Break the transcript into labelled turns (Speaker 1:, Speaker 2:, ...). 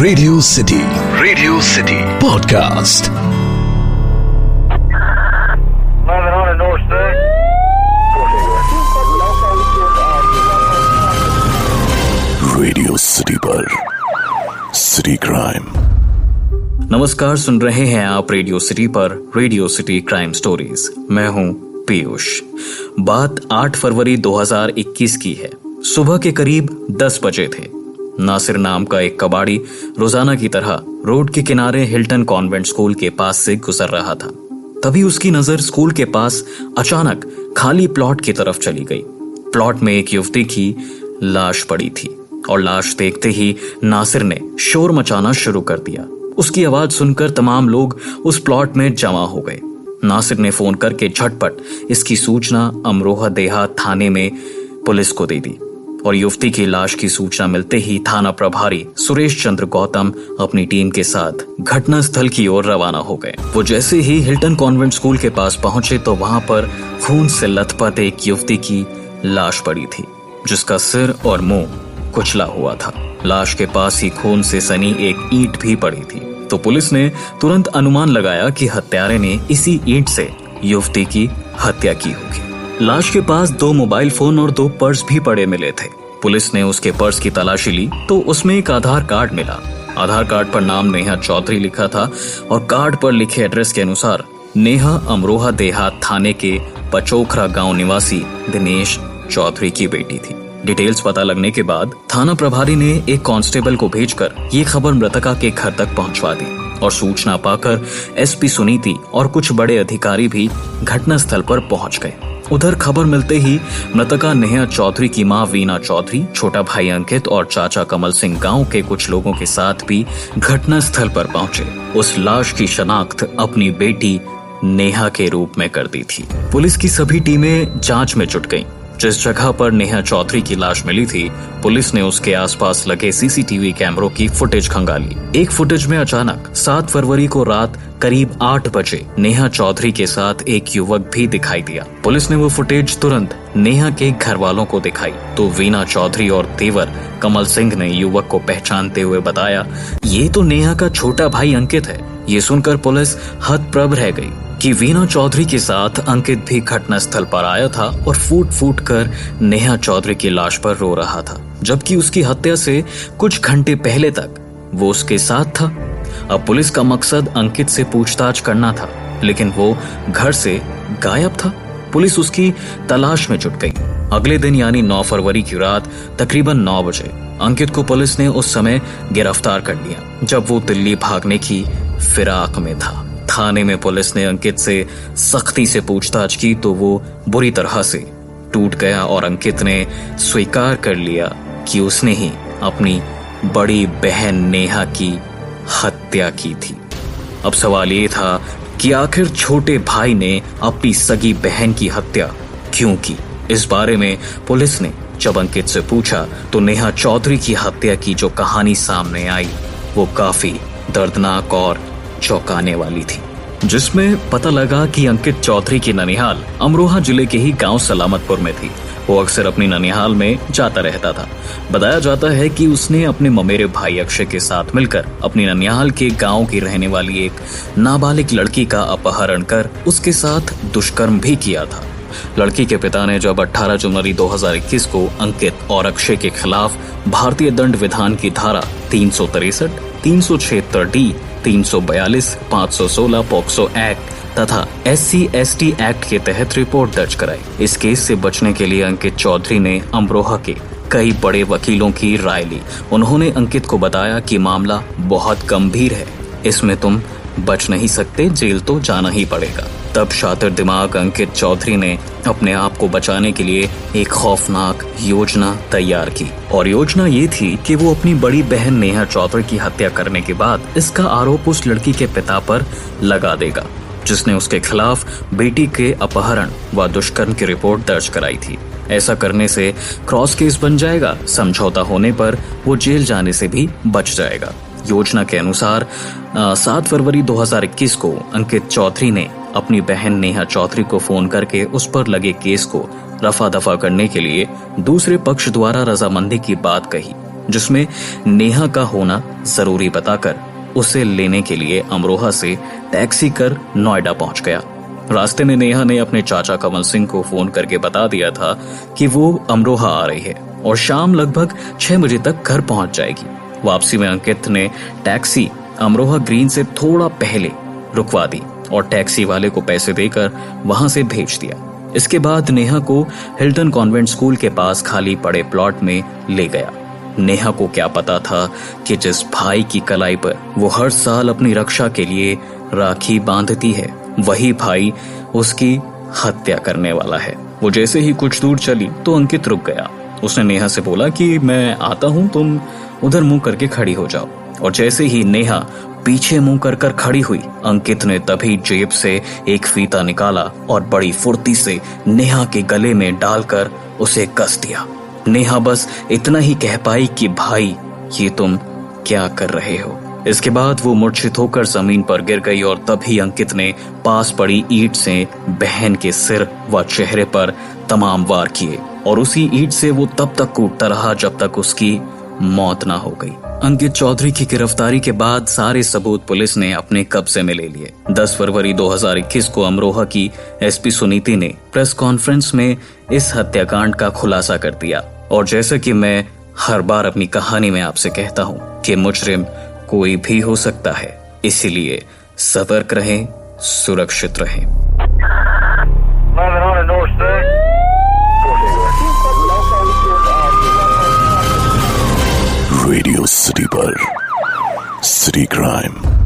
Speaker 1: Radio city podcast. Radio city पर city crime.
Speaker 2: नमस्कार, सुन रहे हैं आप रेडियो सिटी पर रेडियो सिटी क्राइम स्टोरीज। मैं हूं पीयूष। बात 8 फरवरी 2021 की है। सुबह के करीब 10 बजे थे। नासिर नाम का एक कबाड़ी रोजाना की तरह रोड के किनारे हिल्टन कॉन्वेंट स्कूल के पास से गुजर रहा था। तभी उसकी नजर स्कूल के पास अचानक खाली प्लॉट की तरफ चली गई। प्लॉट में एक युवती की लाश पड़ी थी और लाश देखते ही नासिर ने शोर मचाना शुरू कर दिया। उसकी आवाज सुनकर तमाम लोग उस प्लॉट में जमा हो गए। नासिर ने फोन करके झटपट इसकी सूचना अमरोहा देहात थाने में पुलिस को दे दी और युवती की लाश की सूचना मिलते ही थाना प्रभारी सुरेश चंद्र गौतम अपनी टीम के साथ घटनास्थल की ओर रवाना हो गए। वो जैसे ही हिल्टन कॉन्वेंट स्कूल के पास पहुंचे तो वहां पर खून से लथपथ एक युवती की लाश पड़ी थी, जिसका सिर और मुंह कुचला हुआ था। लाश के पास ही खून से सनी एक ईंट भी पड़ी थी। तो पुलिस ने तुरंत अनुमान लगाया कि हत्यारे ने इसी ईंट से युवती की हत्या की होगी। लाश के पास 2 मोबाइल फोन और 2 पर्स भी पड़े मिले थे। पुलिस ने उसके पर्स की तलाशी ली तो उसमें एक आधार कार्ड मिला। आधार कार्ड पर नाम नेहा चौधरी लिखा था और कार्ड पर लिखे एड्रेस के अनुसार नेहा अमरोहा देहात थाने के पचोखरा गांव निवासी दिनेश चौधरी की बेटी थी। डिटेल्स पता लगने के बाद थाना प्रभारी ने एक कांस्टेबल को भेजकर ये खबर मृतका के घर तक पहुंचवा दी और सूचना पाकर एसपी सुनीति और कुछ बड़े अधिकारी भी घटनास्थल पर पहुंच गए। उधर खबर मिलते ही मृतका नेहा चौधरी की मां वीना चौधरी, छोटा भाई अंकित और चाचा कमल सिंह गांव के कुछ लोगों के साथ भी घटनास्थल पर पहुंचे। उस लाश की शनाख्त अपनी बेटी नेहा के रूप में कर दी थी। पुलिस की सभी टीमें जांच में जुट गईं। जिस जगह पर नेहा चौधरी की लाश मिली थी, पुलिस ने उसके आसपास लगे सीसीटीवी कैमरों की फुटेज खंगाली। एक फुटेज में अचानक 7 फरवरी को रात करीब 8 बजे नेहा चौधरी के साथ एक युवक भी दिखाई दिया। पुलिस ने वो फुटेज तुरंत नेहा के घर वालों को दिखाई तो वीना चौधरी और देवर कमल सिंह ने युवक को पहचानते हुए बताया, ये तो नेहा का छोटा भाई अंकित है। ये सुनकर पुलिस हतप्रभ रह गई कि वीना चौधरी के साथ अंकित भी घटनास्थल पर आया था और फूट फूट कर नेहा चौधरी की लाश पर रो रहा था, जबकि उसकी हत्या से कुछ घंटे पहले तक वो उसके साथ था। अब पुलिस का मकसद अंकित से पूछताछ करना था, लेकिन वो घर से गायब था। पुलिस उसकी तलाश में जुट गई। अगले दिन यानी 9 फरवरी की रात तकरीबन 9 बजे अंकित को पुलिस ने उस समय गिरफ्तार कर लिया, जब वो दिल्ली भागने की फिराक में था। थाने में पुलिस ने अंकित से सख्ती से पूछताछ की तो वो बुरी तरह से टूट गया और अंकित ने स्वीकार कर लिया कि उसने ही अपनी बड़ी बहन नेहा की हत्या की थी। अब सवाल ये था कि आखिर छोटे भाई ने अपनी सगी बहन की हत्या क्यों की। इस बारे में पुलिस ने जब अंकित से पूछा तो नेहा चौधरी की हत्या की जो कहानी सामने आई वो काफी दर्दनाक और चौंकाने वाली थी, जिसमें पता लगा कि अंकित चौधरी की ननिहाल अमरोहा जिले के ही गांव सलामतपुर में थी। वो अक्सर अपनी ननिहाल में जाता रहता था। बताया जाता है कि उसने अपने ममेरे भाई अक्षय के साथ मिलकर अपनी ननिहाल के गांव की रहने वाली एक नाबालिग लड़की का अपहरण कर उसके साथ दुष्कर्म भी किया था। लड़की के पिता ने जब 18 जनवरी 2021 को अंकित और अक्षय के खिलाफ भारतीय दंड विधान की धारा 363, 376 डी, 342, 516 पॉक्सो एक्ट तथा SC/ST एक्ट के तहत रिपोर्ट दर्ज कराई। इस केस से बचने के लिए अंकित चौधरी ने अमरोहा के कई बड़े वकीलों की राय ली। उन्होंने अंकित को बताया कि मामला बहुत गंभीर है, इसमें तुम बच नहीं सकते, जेल तो जाना ही पड़ेगा। तब शातिर दिमाग अंकित चौधरी ने अपने आप को बचाने के लिए एक खौफनाक योजना तैयार की और योजना ये थी कि वो अपनी बड़ी बहन नेहा चौधरी की हत्या करने के बाद इसका आरोप उस लड़की के पिता पर लगा देगा, जिसने उसके खिलाफ बेटी के अपहरण व दुष्कर्म की रिपोर्ट दर्ज कराई थी। ऐसा करने से क्रॉस केस बन जाएगा, समझौता होने पर वो जेल जाने से भी बच जाएगा। योजना के अनुसार 7 फरवरी 2021 को अंकित चौधरी ने अपनी बहन नेहा चौधरी को फोन करके उस पर लगे केस को रफा दफा करने के लिए दूसरे पक्ष द्वारा रजामंदी की बात कही जिसमें नेहा का होना जरूरी बताकर उसे लेने के लिए अमरोहा से टैक्सी कर नोएडा पहुंच गया। रास्ते में नेहा ने अपने चाचा कमल सिंह को फोन करके बता दिया था कि वो अमरोहा आ रही है और शाम लगभग 6 बजे तक घर पहुंच जाएगी। वापसी में अंकित ने टैक्सी अमरोहा ग्रीन से थोड़ा पहले रुकवा दी और टैक्सी वाले को पैसे देकर वहां से भेज दिया। इसके बाद नेहा को हिल्टन कॉन्वेंट स्कूल के पास खाली पड़े प्लॉट में ले गया। नेहा को क्या पता था कि जिस भाई की कलाई पर वो हर साल अपनी रक्षा के लिए राखी बांधती है, वही भाई उसकी हत्या करने वाला है। वो जैसे ही कुछ दूर चली तो अंकित रुक गया। उसने नेहा से बोला कि मैं आता हूं, तुम उधर मुंह करके खड़ी हो जाओ। और जैसे ही नेहा पीछे मुंह कर खड़ी हुई, अंकित ने तभी जेब से एक फीता निकाला और बड़ी फुर्ती से नेहा के गले में डालकर उसे कस दिया। नेहा बस इतना ही कह पाई कि भाई ये तुम क्या कर रहे हो। इसके बाद वो मूर्छित होकर जमीन पर गिर गई और तभी अंकित ने पास पड़ी ईंट से बहन के सिर व चेहरे पर तमाम वार किए और उसी ईंट से वो तब तक कूटता रहा जब तक उसकी मौत ना हो गई। अंकित चौधरी की गिरफ्तारी के बाद सारे सबूत पुलिस ने अपने कब्जे में ले लिए। 10 फरवरी 2021 को अमरोहा की एसपी सुनीति ने प्रेस कॉन्फ्रेंस में इस हत्याकांड का खुलासा कर दिया। और जैसा कि मैं हर बार अपनी कहानी में आपसे कहता हूँ कि मुजरिम कोई भी हो सकता है, इसीलिए सतर्क रहें, सुरक्षित रहें।
Speaker 1: रेडियो सिटी पर सिटी क्राइम।